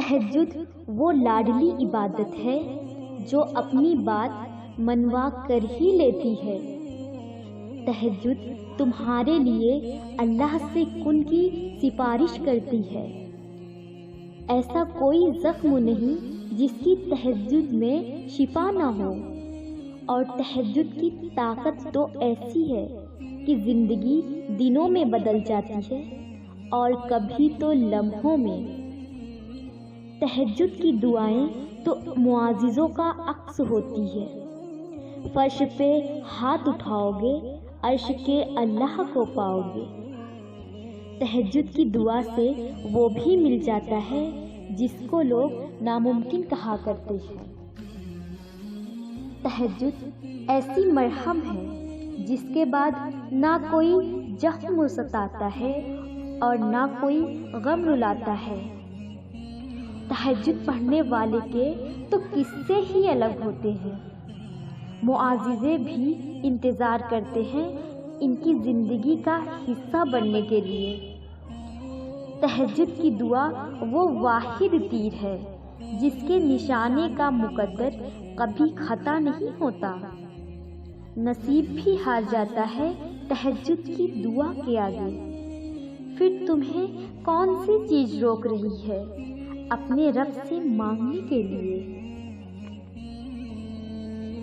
تہجد وہ لاڈلی عبادت ہے جو اپنی بات منوا کر ہی لیتی ہے۔ تہجد تمہارے لیے اللہ سے کن کی سفارش کرتی ہے۔ ایسا کوئی زخم نہیں جس کی تہجد میں شفا نہ ہو، اور تہجد کی طاقت تو ایسی ہے کہ زندگی دنوں میں بدل جاتی ہے اور کبھی تو لمحوں میں۔ تہجد کی دعائیں تو معجزوں کا عکس ہوتی ہے۔ فرش پہ ہاتھ اٹھاؤ گے، عرش کے اللہ کو پاؤ گے۔ تہجد کی دعا سے وہ بھی مل جاتا ہے جس کو لوگ ناممکن کہا کرتے ہیں۔ تہجد ایسی مرہم ہے جس کے بعد نہ کوئی زخم ستاتا ہے اور نہ کوئی غم رلاتا ہے۔ تہجد پڑھنے والے کے تو قصے ہی الگ ہوتے ہیں۔ معجزے بھی انتظار کرتے ہیں ان کی زندگی کا حصہ بننے کے لیے۔ تہجد کی دعا وہ واحد تیر ہے جس کے نشانے کا مقدر کبھی خطا نہیں ہوتا۔ نصیب بھی ہار جاتا ہے تہجد کی دعا کے آگے۔ پھر تمہیں کون سی چیز روک رہی ہے اپنے رب سے مانگنے کے لیے؟